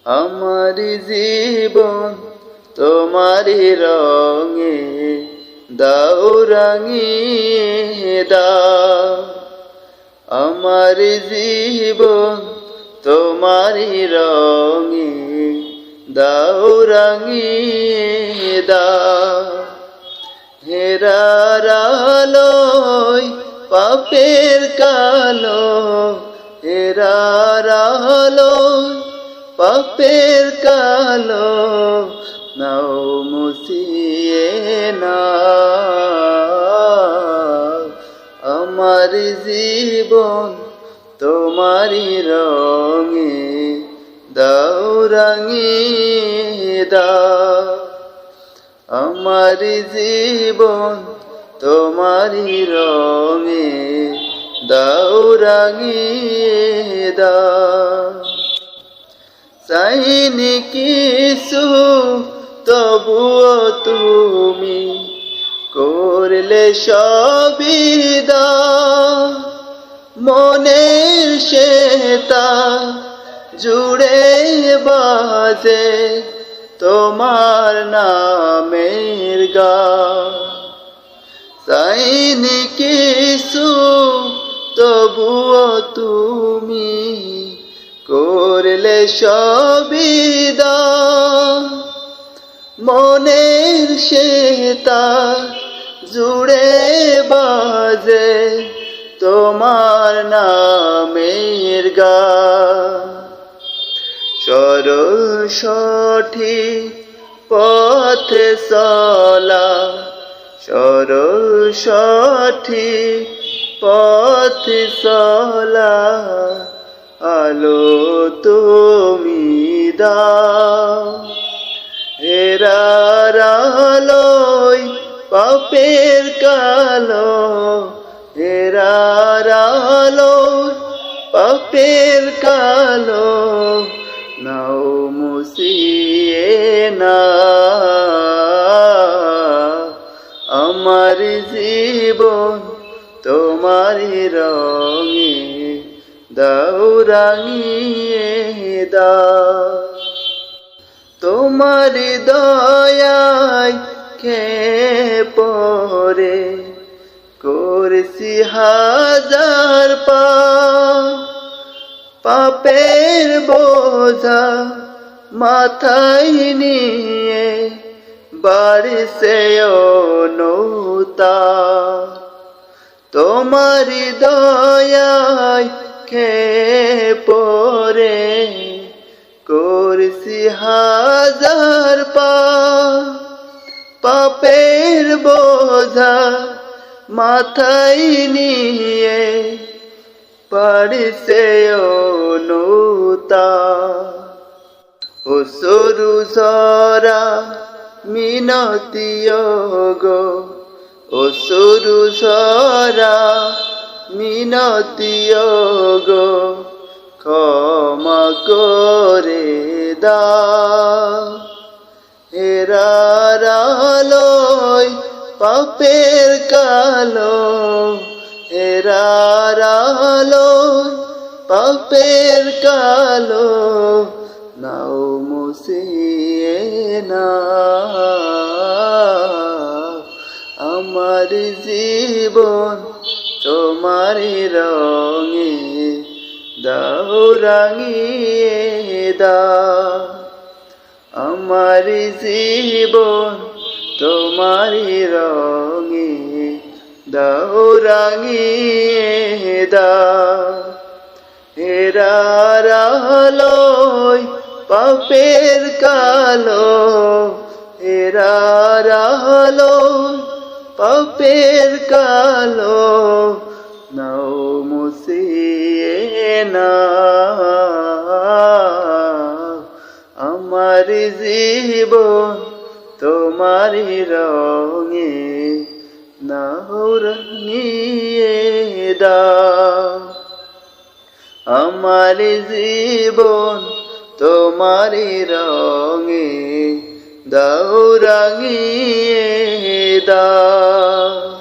আমার জীবন তোমারি রঙে দাও রাঙিয়ে দাও। আমার জীবন তোমারি রঙে দাও রাঙিয়ে দাও। হেরার আলোয় পাপের কালো, হেরার আলোয় পাপের কালো নাও মুছিয়ে নাও। আমার জীবন তোমারি রঙে দাও রাঙিয়ে দাও। আমার জীবন তোমারি রঙে দাও রাঙিয়ে দাও। চাইনি কিছু তবুও তুমি করলে সবই দাও। মনের সেতা জুড়ে বাজে তোমার নামের গান। চাইনি কিছু তবুও তুমি করলে সবই দাও। মনের সেতা জুড়ে বাজে তোমার নামের গান। সরল সঠিক পথে চলা, সরল সঠিক পথে চলা আলো তুমি দাও। হেরার আলোয় পাপের কালো, হেরার আলোয় পাপের কালো নাও মুছিয়ে নাও। আমার জীবন তোমারি রঙে দাও রাঙিয়ে দাও। তোমারি দয়ায় খেয়ে পরে করছি হাজার পাপ। পাপের বোঝা মাথায় নিয়ে বাড়ছে অনুতাপ। তোমারি দয়ায় খেয়ে পরে করছি হাজার পাপ। পাপের বোঝা মাথায় নিয়ে বাড়ছে অনুতাপ। অশ্রু ঝরা মিনতি গো, অশ্রু ঝরা মিনতি গো ক্ষমা করে দাও। হেরার আলোয় পাপের কালো, হেরার আলোয় পাপের কালো নাও মুছিয়ে নাও। আমার জীবন তোমারি রঙে দাও রাঙিয়ে দাও। আমার জীবন তোমারি রঙে দাও রাঙিয়ে দাও। হেরার আলোয় পাপের কালো, হেরার আলোয় পাপের কালো নাও মুছিয়ে নাও। আমার জীবন তোমারি রঙে দাও রাঙিয়ে দাও। আমার জীবন তোমারি রঙে দাও রাঙিয়ে দাও।